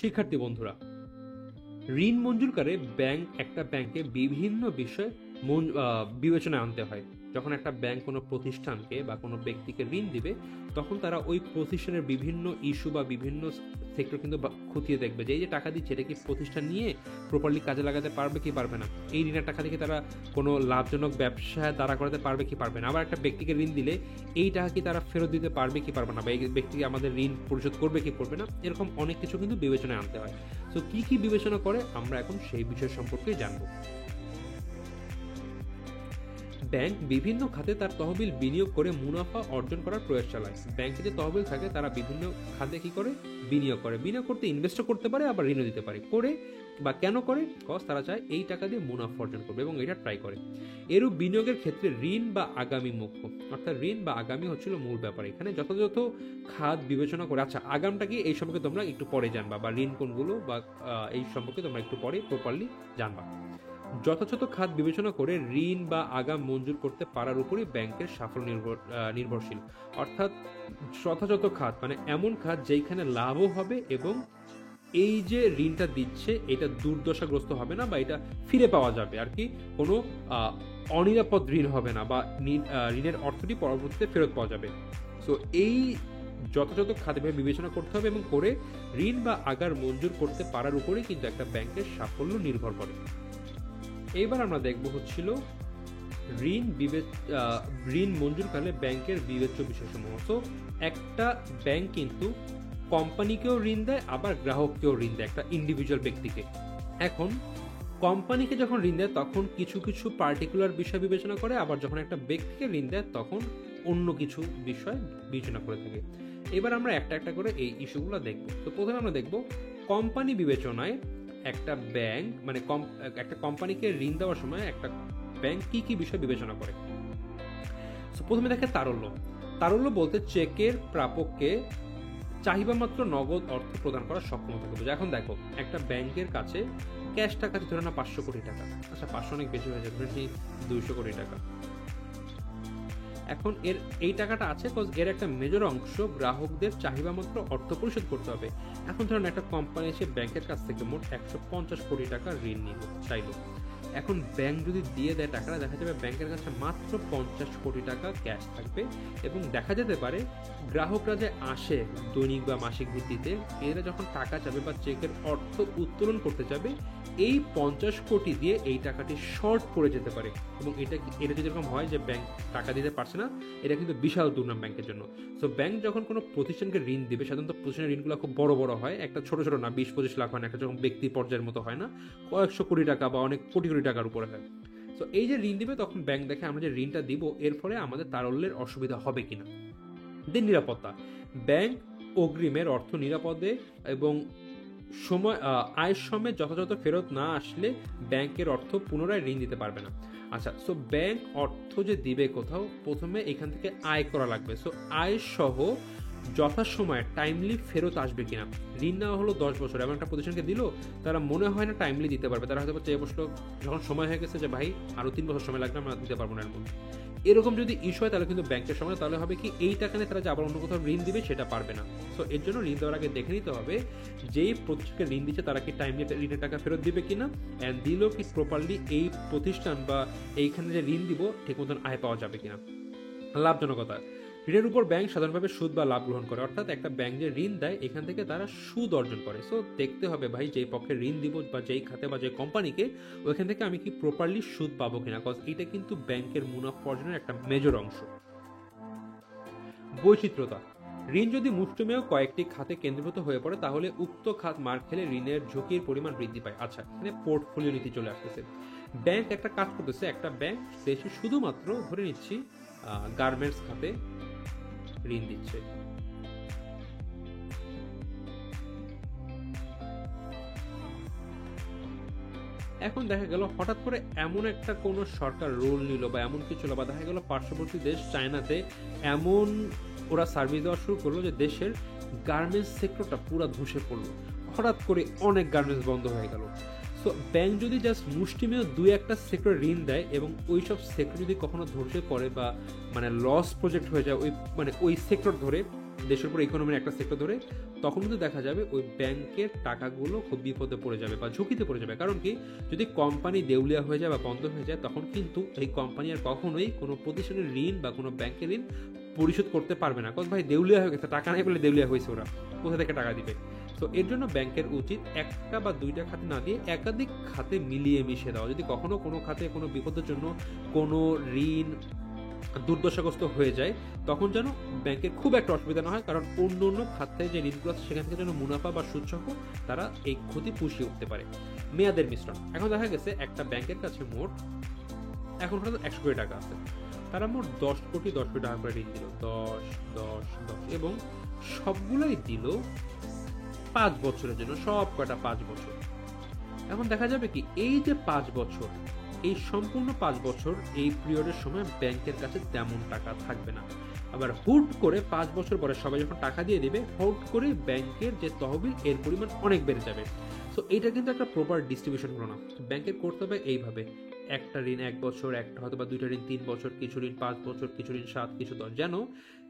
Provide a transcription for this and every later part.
শিক্ষার্থী বন্ধুরা, ঋণ মঞ্জুরকারে একটা ব্যাংকে বিভিন্ন বিষয় বিবেচনায় আনতে হয়। যখন একটা ব্যাংক কোনো প্রতিষ্ঠানকে বা কোনো ব্যক্তিকে ঋণ দিবে, তখন তারা ওই প্রতিষ্ঠানের বিভিন্ন ইস্যু বা বিভিন্ন সেক্টর কিন্তু খতিয়ে দেখবে যে এই যে টাকা দিচ্ছে এটা কি প্রতিষ্ঠান নিয়ে প্রপারলি কাজে লাগাতে পারবে কি পারবে না, এই ঋণের টাকা থেকে তারা কোনো লাভজনক ব্যবসা দাঁড়া করাতে পারবে কি পারবে না, আবার একটা ব্যক্তিকে ঋণ দিলে এই টাকা কি তারা ফেরত দিতে পারবে কি পারবে না, বা এই ব্যক্তি আমাদের ঋণ পরিশোধ করবে কি করবে না, এরকম অনেক কিছু কিন্তু বিবেচনায় আনতে হয়। তো কি কি বিবেচনা করে আমরা এখন সেই বিষয় সম্পর্কে জানবো। ব্যাংক বিভিন্ন খাতে তার তহবিল বিনিয়োগ করে মুনাফা অর্জন করার প্রয়াস চালায়। ব্যাংকে যে তহবিল থাকে তারা বিভিন্ন খাতে কি করে বিনিয়োগ করে, বিনিয়োগ করতে ইনভেস্টও করতে পারে, আবার ঋণও দিতে পারে। করে বা কেন করে? কজ তারা চায় এই টাকা দিয়ে মুনাফা অর্জন করবে এবং এটা ট্রাই করে। এরূপ বিনিয়োগের ক্ষেত্রে ঋণ বা আগামী মুখ্য, অর্থাৎ ঋণ বা আগামী হচ্ছিল মূল ব্যাপার। এখানে যথাযথ খাত বিবেচনা করে, আচ্ছা আগামটা কি এই সম্পর্কে তোমরা একটু পরে জানবা, বা ঋণ কোনগুলো বা এই সম্পর্কে তোমরা একটু পরে প্রপারলি জানবা। যথাযথ খাত বিবেচনা করে ঋণ বা আগাম মঞ্জুর করতে পারার উপরই ব্যাংকের সাফল্য নির্ভরশীল। অর্থাৎ যথাযথ খাত মানে এমন খাত যেখানে লাভও হবে এবং এই যে ঋণটা দিচ্ছে এটা দুর্দশাগ্রস্ত হবে না, বা এটা ফিরে পাওয়া যাবে আর কি, কোনো অনিরাপদ ঋণ হবে না, বা ঋণের অর্থটি পরবর্তীতে ফেরত পাওয়া যাবে। সো এই যথাযথ খাতে বিবেচনা করতে হবে এবং করে ঋণ বা আগাম মঞ্জুর করতে পারার উপরেই কিন্তু একটা ব্যাংকের সাফল্য নির্ভর করে। এবার আমরা দেখব হচ্ছিল ঋণ মঞ্জুরকালে ব্যাংকের বিবেচ্য বিষয়সমূহ। তো একটা ব্যাংক কিন্তু কোম্পানিকেও ঋণ দেয়, আবার গ্রাহককেও ঋণ দেয়, একটা ইন্ডিভিজুয়াল ব্যক্তিকে। এখন কোম্পানিকে যখন ঋণ দেয় তখন কিছু কিছু পার্টিকুলার বিষয় বিবেচনা করে, আবার যখন একটা ব্যক্তিকে ঋণ দেয় তখন অন্য কিছু বিষয় বিবেচনা করে থাকে। এবার আমরা একটা একটা করে এই ইস্যুগুলো দেখব। তো প্রথমে আমরা দেখব কোম্পানি বিবেচনায় একটা ব্যাংক মানে একটা কোম্পানিকে ঋণ দেওয়ার সময় একটা ব্যাংক কি কি বিষয় বিবেচনা করে। প্রথমে দেখে তারল্য বলতে চেকের প্রাপককে চাহিদা মাত্র নগদ অর্থ প্রদান করার সক্ষমতা বোঝায়। এখন দেখো একটা ব্যাংকের কাছে ক্যাশ টাকা ধরে না 500 কোটি টাকা, আচ্ছা 500 অনেক বেশি হয়ে যাবে, 200 কোটি টাকা। এখন এই টাকাটা আছে এর একটা মেজর অংশ গ্রাহকদের চাহিদা মাত্র অর্থ পরিশোধ করতে হবে। এখন ধরুন একটা কোম্পানি এসে ব্যাংকের কাছ থেকে মোট 150 কোটি টাকা ঋণ নিল চাইলো। এখন ব্যাংক যদি দিয়ে দেয় টাকাটা, দেখা যাবে ব্যাংকের কাছে মাত্র 50 কোটি টাকা ক্যাশ থাকবে, এবং দেখা যেতে পারে গ্রাহকরা যে আসে দৈনিক বা মাসিক ভিত্তিতে, এরা যখন টাকা চাবে বা চেকের অর্থ উত্তোলন করতে যাবে, এই 50 কোটি দিয়ে এই টাকাটি শর্ট পড়ে যেতে পারে। এবং এটা যেরকম হয় যে ব্যাংক টাকা দিতে পারছে না, এটা কিন্তু বিশাল দুর্নাম ব্যাংকের জন্য। সো ব্যাংক যখন কোনো প্রতিষ্ঠানকে ঋণ দিবে, সাধারণত প্রতিষ্ঠানের ঋণগুলো খুব বড় বড় হয়, একটা ছোট ছোট না, 20-25 লাখ হয় না, একটা যখন ব্যক্তি পর্যায়ের মতো হয় না, কয়েকশো কোটি টাকা বা অনেক কোটি কোটি টাকার উপরে হয়। তো এই যে ঋণ দিবে তখন ব্যাংক দেখে আমরা যে ঋণটা দিব এর ফলে আমাদের তারল্যের অসুবিধা হবে কিনা। দেন নিরাপত্তা, ব্যাংক অগ্রিমের অর্থ নিরাপদে এবং আয়ের সময় যথাযথ ফেরত না আসলে ব্যাংকের অর্থ পুনরায় ঋণ দিতে পারবে না। আচ্ছা, সো ব্যাংক অর্থ যে দিবে কোথাও, প্রথমে এখান থেকে আয় করা লাগবে। সো আয় সহ যথাসময়ে টাইমলি ফেরত আসবে কিনা। ঋণ নেওয়া হলো 10 বছর, এমন একটা প্রতিষ্ঠানকে দিল, তারা মনে হয় না টাইমলি দিতে পারবে, তারা হয়তো চেয়ে বসলো যখন সময় হয়ে গেছে যে ভাই আরো 3 বছর সময় লাগবে, আমরা দিতে পারবো না। এরকম যদি ইস্যু হয় তাহলে কিন্তু ব্যাংকের সময় তাহলে হবে কি এই টাকা নিয়ে তারা যে আবার অন্য কোথাও ঋণ দিবে সেটা পারবে না। সো এর জন্য ঋণ দেওয়ার আগে দেখে নিতে হবে যেই প্রতিষ্ঠানকে ঋণ দিচ্ছে তারা কি টাইমলি ঋণের টাকা ফেরত দিবে কিনা, অ্যান্ড দিল কি প্রপারলি এই প্রতিষ্ঠান বা এইখানে যে ঋণ দিব ঠিক মতন আয় পাওয়া যাবে কিনা। লাভজনকতা, ঋণের উপর ব্যাংক সাধারণভাবে সুদ বা লাভ গ্রহণ করে, অর্থাৎ একটা ব্যাংক যে ঋণ দেয় এখান থেকে তারা সুদ অর্জন করে। সো দেখতে হবে ভাই যেই পক্ষে ঋণ দিব বা যেই খাতে বা যে কোম্পানিকে, ওইখান থেকে আমি কি প্রপারলি সুদ পাবো কিনা, কজ এটা কিন্তু ব্যাংকের মুনাফা অর্জনের একটা মেজর অংশ। বৈচিত্র্যতা, ঋণ যদি মুষ্টিমেয় কয়েকটি খাতে কেন্দ্রীভূত হয়ে পড়ে তাহলে উক্ত খাত মার খেলে ঋণের ঝুঁকির পরিমাণ বৃদ্ধি পায়। আচ্ছা, এখানে পোর্টফোলিও নীতি চলে আসতেছে। ব্যাংক একটা কাজ করতেছে, একটা ব্যাংক দেশে শুধুমাত্র ধরে নিচ্ছি গার্মেন্টস খাতে ঋণ দিচ্ছে। এখন দেখা গেল হঠাৎ করে এমন একটা কোনো সরকার রোল নিল বা এমন কিছু হলো, বা দেখা গেল পার্শ্ববর্তী দেশ চায়নাতে এমন ওরা সার্ভিস দেওয়া শুরু করলো যে দেশের গার্মেন্টস সেক্টরটা পুরো ধসে পড়লো, হঠাৎ করে অনেক গার্মেন্টস বন্ধ হয়ে গেল। সো ব্যাংক যদি জাস্ট মুষ্টিমেয় 2-1টা সেক্টর ঋণ দেয় এবং ওই সব সেক্টর যদি কখনো ধসে পড়ে বা মানে লস প্রজেক্ট হয়ে যায় ওই সেক্টর ধরে, দেশের উপর ইকোনমির একটা সেক্টর ধরে, তখন কিন্তু দেখা যাবে ওই ব্যাংকের টাকাগুলো খুব বিপদে পড়ে যাবে বা ঝুঁকিতে পড়ে যাবে। কারণ কি, যদি কোম্পানি দেউলিয়া হয়ে যায় বা বন্ধ হয়ে যায়, তখন কিন্তু এই কোম্পানি আর কখনোই কোনো প্রতিষ্ঠানের ঋণ বা কোনো ব্যাংকের ঋণ পরিশোধ করতে পারবে না। কারণ ভাই দেউলিয়া হয়ে গেছে, টাকা নেই বলে দেউলিয়া হয়েছে, ওরা কোথা থেকে টাকা দিবে? তো এর জন্য ব্যাংকের উচিত একটা বা দুইটা খাতে না দিয়ে একাধিক খাতে মিলিয়ে মিশিয়ে দেওয়া। যদি কখনো কোনো খাতে কোনো বিপদের জন্য কোনো ঋণ দুর্দশাগ্রস্ত হয়ে যায়, তখন যেন ব্যাংকের খুব একটা অসুবিধা না হয়, কারণ অন্য অন্য খাতে যে ঋণগুলো আছে সেখান থেকে যেন মুনাফা বা সুদসহ তারা এই ক্ষতি পুষিয়ে উঠতে পারে। মেয়াদের মিশ্রণ। এখন দেখা গেছে একটা ব্যাংকের কাছে মোট এখন হয়তো 100 কোটি টাকা আছে, তারা মোট 10 কোটি টাকা করে ঋণ দিল, 10 10 10, এবং সবগুলোই দিল 5 বছরের জন্য, সব কটা 5 বছর। এখন দেখা যাবে কি, এই যে 5 বছর, এই সম্পূর্ণ 5 বছর এই পিরিয়ডের সময় ব্যাংকের কাছে তেমন টাকা থাকবে না। আবার হুট করে 5 বছর পরে সবাই যখন টাকা দিয়ে দিবে, হুট করে ব্যাংকের যে তহবিল এর পরিমাণ অনেক বেড়ে যাবে। তো এটা কিন্তু একটা প্রপার ডিস্ট্রিবিউশন হলো না। ব্যাংকের করতে হবে এইভাবে, একটা ঋণ 1 বছর, একটা হয়তো বা দুইটা ঋণ 3 বছর, কিছু ঋণ 5 বছর, কিছু ঋণ 7, কিছু 10, যেন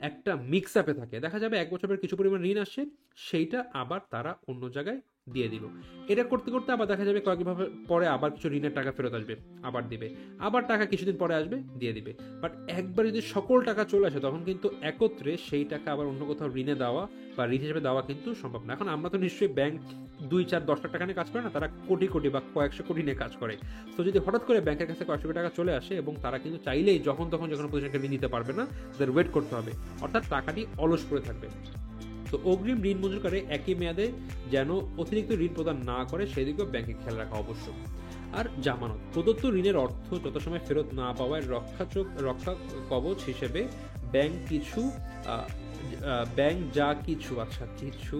একটা মিক্স আপে থাকে। দেখা যাবে 1 বছরের কিছু পরিমাণ ঋণ আসছে, সেইটা আবার তারা অন্য জায়গায় দিয়ে দিল। এটা করতে করতে আবার দেখা যাবে কয়েকভাবে পরে আবার কিছু ঋণের টাকা ফেরত আসবে, আবার দিবে, আবার টাকা কিছুদিন পরে আসবে, দিয়ে দিবে। বাট একবার যদি সকল টাকা চলে আসে, তখন কিন্তু একত্রে সেই টাকা আবার অন্য কোথাও ঋণে দেওয়া বা ঋণ হিসেবে দেওয়া কিন্তু সম্ভব না। এখন আমরা তো নিশ্চয়ই ব্যাংক 2, 4, 10 লাখ টাকা নিয়ে কাজ করে না, তারা কোটি কোটি বা কয়েকশো কোটি নিয়ে কাজ করে। তো যদি হঠাৎ করে ব্যাংকের কাছে কয়েকশো কোটি টাকা চলে আসে, এবং তারা কিন্তু চাইলেই যখন তখন প্রতিষ্ঠানকে ঋণ দিতে পারবে না, তাদের ওয়েট করতে হবে, অর্থাৎ টাকাটি অলস পড়ে থাকবে। তো অগ্রিম ঋণ মঞ্জুর করে একই মেয়াদে যেন অতিরিক্ত ঋণ প্রদান না করে, সেদিকেও ব্যাংকে খেয়াল রাখা আবশ্যক। আর জামানত। প্রদত্ত ঋণের অর্থ যথাসময় ফেরত না পাওয়ায় রক্ষা কবচ হিসেবে ব্যাংক কিছু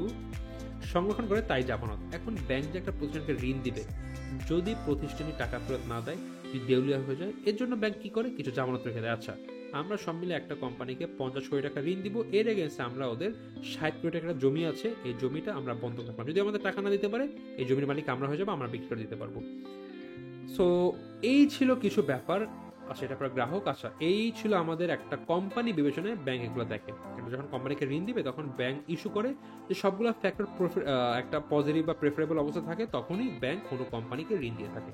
সংরক্ষণ করে, তাই জামানত। এখন ব্যাংক যে একটা প্রতিষ্ঠানকে ঋণ দিবে, যদি প্রতিষ্ঠানই টাকা ফেরত না দেয়, যদি দেউলিয়া হয়ে যায়, এর জন্য ব্যাংক কি করে, কিছু জামানত রেখে দেয়। আচ্ছা, আমরা সব মিলে একটা কোম্পানিকে 50 কোটি টাকা ঋণ দিব, এর এগেন্সে আমরা ওদের 60 কোটি টাকা জমি আছে, এই জমিটা আমরা বন্ধক রাখলাম। যদি আমাদের টাকা না দিতে পারে, এই জমির মালিক আমরা হয়ে যাবো, আমরা বিক্রি করে দিতে পারবো। সো এই ছিল কিছু ব্যাপার। আচ্ছা, এটা পর গ্রাহক। আচ্ছা, এই ছিল আমাদের একটা কোম্পানি বিবেচনায় ব্যাংক এগুলো দেখে। কিন্তু যখন কোম্পানিকে ঋণ দিবে, তখন ব্যাংক ইস্যু করে যে সবগুলো ফ্যাক্টর একটা পজিটিভ বা প্রেফারেবল অবস্থা থাকে, তখনই ব্যাংক কোনো কোম্পানিকে ঋণ দিয়ে থাকে।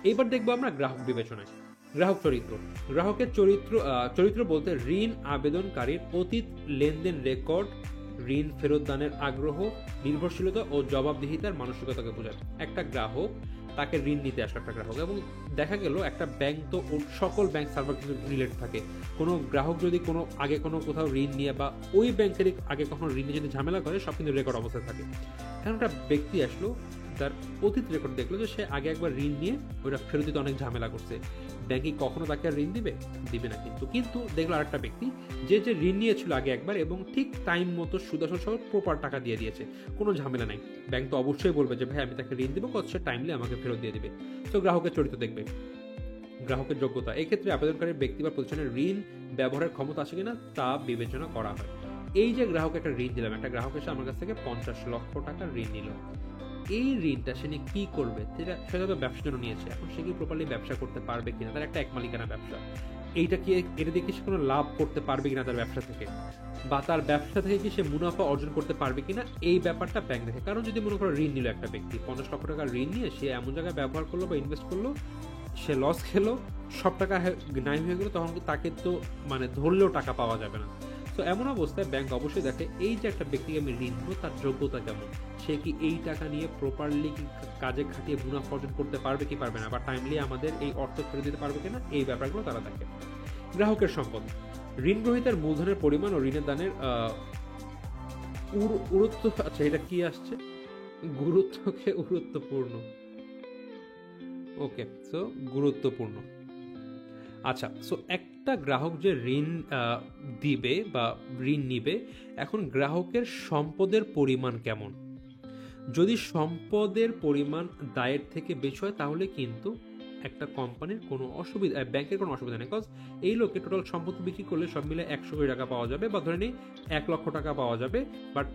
এইবার দেখবো আমরা গ্রাহক বিবেচনায়। গ্রাহক চরিত্র। গ্রাহকের চরিত্র বলতে ঋণ আবেদনকারীর অতীত লেনদেন রেকর্ড, ঋণ ফেরত দানের আগ্রহ, নির্ভরশীলতা ও জবাবদিহিতার মানসিকতাকে বোঝায়। একটা গ্রাহক, তাকে ঋণ নিতে আসলো একটা গ্রাহক, এবং দেখা গেল একটা ব্যাংক তো সকল ব্যাংক সার্ভার কিন্তু রিলেট থাকে। কোনো গ্রাহক যদি আগে কোথাও ঋণ নিয়ে বা ওই ব্যাংকের আগে কখনো ঋণ নিয়ে যদি ঝামেলা করে, সব কিন্তু রেকর্ড অবস্থায় থাকে। এখন একটা ব্যক্তি আসলো, তার অতীত রেকর্ড দেখলো যে সে আগে একবার ঋণ নিয়ে ওইটা ফেরত দিতে অনেক ঝামেলা করছে। ব্যাংকে কখনো তাকে আর ঋণ দিবে না। কিন্তু দেখলো আরেকটা ব্যক্তি যে ঋণ নিয়েছিল আগে একবার, এবং ঠিক টাইম মতো সুদাসল সহ প্রপার টাকা দিয়ে দিয়েছে, কোনো ঝামেলা নাই। ব্যাংক তো অবশ্যই বলবে যে ভাই আমি তাকে ঋণ দিব, কত সে টাইমলি আমাকে ফেরত দিয়ে দিবে। তো গ্রাহকের চরিত্র দেখবে। গ্রাহকের যোগ্যতা। এক্ষেত্রে আবেদনকারীর ব্যক্তি বা প্রতিষ্ঠানের ঋণ ব্যবহারের ক্ষমতা আছে কিনা তা বিবেচনা করা হয়। এই যে গ্রাহক একটা ঋণ দিলাম, একটা গ্রাহক এসে আমার কাছ থেকে 50 লক্ষ টাকা ঋণ নিল, এই ঋণটা সে নিয়ে কি করবে? সেটা তো ব্যবসার জন্য নিয়েছে, এখন সে কি প্রপারলি ব্যবসা করতে পারবে কিনা, তার একটা একমালিকানা ব্যবসা, এটা দিয়ে কি সে কোনো লাভ করতে পারবে কিনা তার ব্যবসা থেকে, বা তার ব্যবসা থেকে কি সে মুনাফা অর্জন করতে পারবে কিনা, এই ব্যাপারটা ব্যাংক দেখে। কারণ যদি মনে করো ঋণ নিল একটা ব্যক্তি, 50 লক্ষ টাকা ঋণ নিয়ে সে এমন জায়গায় ব্যবহার করলো বা ইনভেস্ট করলো, সে লস খেলো, সব টাকা নাই হয়ে গেলো, তখন তাকে তো ধরলেও টাকা পাওয়া যাবে না। তো এমন অবস্থায় ব্যাংক অবশ্যই দেখে এই যে একটা ব্যক্তিকে আমি ঋণ দেবো, তার যোগ্যতা কেমন, সে কি এই টাকা নিয়ে প্রপারলি কাজে খাটিয়ে মুনাফা অর্জন করতে পারবে কি পারবে না, বা টাইমলি আমাদের এই অর্থ ফেরত দিতে পারবে কিনা, এই ব্যাপারগুলো তারা দেখে। গ্রাহকের সম্পদ। ঋণ গ্রহীতার মূলধনের পরিমাণ ও ঋণের দানের গুরুত্ব। আচ্ছা, এটা কি আসছে? গুরুত্বকে গুরুত্বপূর্ণ। ওকে, সো গুরুত্বপূর্ণ। আচ্ছা, সো একটা গ্রাহক যে ঋণ দিবে বা ঋণ নিবে, এখন গ্রাহকের সম্পদের পরিমাণ কেমন। যদি সম্পদের পরিমাণ দায়ের থেকে বেশি হয়, তাহলে কিন্তু একটা কোম্পানির কোনো অসুবিধা, ব্যাংকের কোনো অসুবিধা নেই, বিকজ এই লোকে টোটাল সম্পত্তি বিক্রি করলে সব মিলে 100 কোটি টাকা পাওয়া যাবে, বা ধরে নিই 1 লক্ষ টাকা পাওয়া যাবে, বাট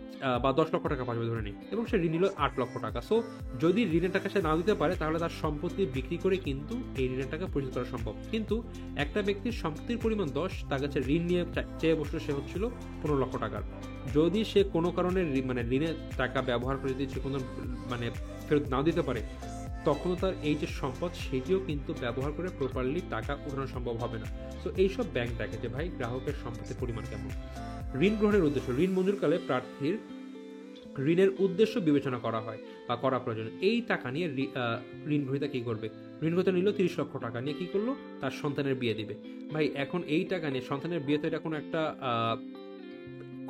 বা 10 লক্ষ টাকা পাওয়া যাবে ধরে নিই, এবং সে ঋণ নিল 8 লক্ষ টাকা। সো যদি ঋণের টাকা সে না দিতে পারে তাহলে তার সম্পত্তি বিক্রি করে কিন্তু এই ঋণের টাকা পরিশোধ করা সম্ভব। কিন্তু একটা ব্যক্তির সম্পত্তির পরিমাণ 10, তার কাছে ঋণ নিয়ে চেয়ে বসলো সে হচ্ছিল 15 লক্ষ টাকার। যদি সে কোনো কারণে মানে ঋণের টাকা ব্যবহার করে যদি সে কোনো মানে ফেরত নাও দিতে পারে, তখনও তার এই যে সম্পদ সেটিও কিন্তু ব্যবহার করে প্রপারলি টাকা উঠানো সম্ভব হবে না। তো এইসব ব্যাংক দেখে যে ভাই গ্রাহকের সম্পত্তির পরিমাণ কেমন। ঋণ গ্রহণের উদ্দেশ্য, ঋণ মঞ্জুরকালে প্রার্থীর ঋণের উদ্দেশ্য বিবেচনা করা হয় বা করা প্রয়োজন। এই টাকা নিয়ে ঋণ গ্রহীতা কি করবে? ঋণ গ্রহীতা নিল 30 লক্ষ টাকা, নিয়ে কি করলো? তার সন্তানের বিয়ে দিবে। ভাই এখন এই টাকা নিয়ে সন্তানের বিয়ে তো এটা কোনো একটা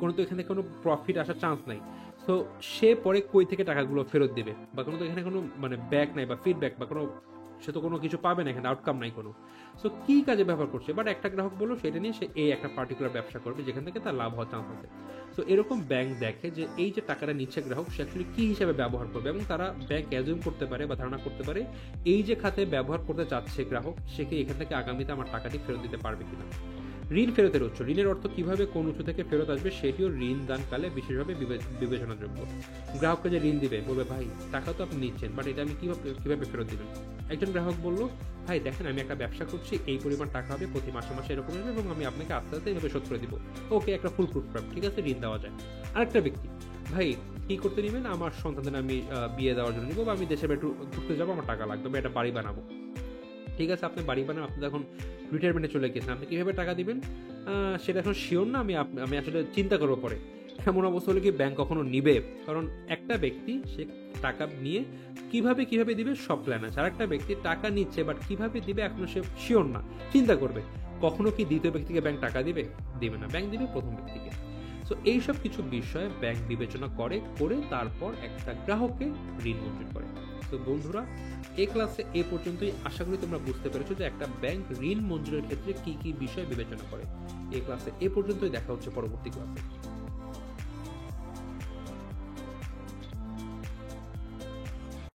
কোনো তো এখানে কোনো প্রফিট আসার চান্স নাই। সো সে পরে কই থেকে টাকাগুলো ফেরত দেবে, বা কোনো তো এখানে কোনো মানে ব্যাক নাই বা ফিডব্যাক বা কোনো, সে তো কোনো কিছু পাবে না, এখানে আউটকাম নাই কোনো। সো কি কাজে ব্যবহার করছে? বাট একটা গ্রাহক বললো সেটা নিয়ে সে এই একটা পার্টিকুলার ব্যবসা করবে যেখান থেকে তার লাভ হওয়ার চান্স আছে। সো এরকম ব্যাংক দেখে যে এই যে টাকাটা নিচ্ছে গ্রাহক সে অ্যাকচুয়ালি কি হিসাবে ব্যবহার করবে, এবং তারা ব্যাংক অ্যাজিউম করতে পারে বা ধারণা করতে পারে এই যে খাতে ব্যবহার করতে চাচ্ছে গ্রাহক, সে কি এখান থেকে আগামীতে আমার টাকাটি ফেরত দিতে পারবে কিনা। ঋণ ফেরতের উৎস, ঋণের অর্থ কিভাবে কোন উৎস থেকে ফেরত আসবে সেটিও ঋণ দানকালে বিশেষভাবে বিবেচনাযোগ্য। গ্রাহককে যে ঋণ দিবে বলবে ভাই টাকা তো আপনি নিচ্ছেন, বাট এটা আমি কিভাবে ফেরত দিবেন। একজন গ্রাহক বললো ভাই দেখেন আমি একটা ব্যবসা করছি, এই পরিমাণ টাকা হবে প্রতি মাসে মাসে এরকম হবে, এবং আমি আপনাকে আস্তে আস্তে এইভাবে শোধ করে দিব। ওকে, একটা ফুল প্রুফ, ঠিক আছে, ঋণ দেওয়া যায়। আরেকটা ব্যক্তি ভাই কি করতে নিবেন? আমার সন্তানদের আমি বিয়ে দেওয়ার জন্য নিব, বা আমি দেশে একটু ঘুরতে যাবো, আমার টাকা লাগবে, বা একটা বাড়ি বানাবো। ঠিক আছে, আপনি বাড়ি বানান, আপনি এখন রিটায়ারমেন্টে চলে গেছেন, আপনি কিভাবে টাকা দিবেন সেটা এখন শিওর না, আমি আসলে চিন্তা করবো পরে। এমন অবস্থা হলে কি ব্যাংক কখনো নিবে? কারণ একটা ব্যক্তি সে টাকা নিয়ে কিভাবে দিবে সব প্ল্যান আছে, আর একটা ব্যক্তি টাকা নিচ্ছে বাট কিভাবে দিবে এখনো সে শিওর না, চিন্তা করবে। কখনো কি দ্বিতীয় ব্যক্তিকে ব্যাংক টাকা দিবে? দিবে না, ব্যাংক দিবে প্রথম ব্যক্তিকে। সো এইসব কিছু বিষয় ব্যাংক বিবেচনা করে তারপর একটা গ্রাহককে ঋণ মঞ্জুর করে। তো বন্ধুরা, এই ক্লাসে এ পর্যন্তই। আশা করি তোমরা বুঝতে পেরেছো যে একটা ব্যাংক ঋণ মঞ্জুরের ক্ষেত্রে কি কি বিষয় বিবেচনা করে। এই ক্লাসে এ পর্যন্তই, দেখা হচ্ছে পরবর্তী ক্লাসে।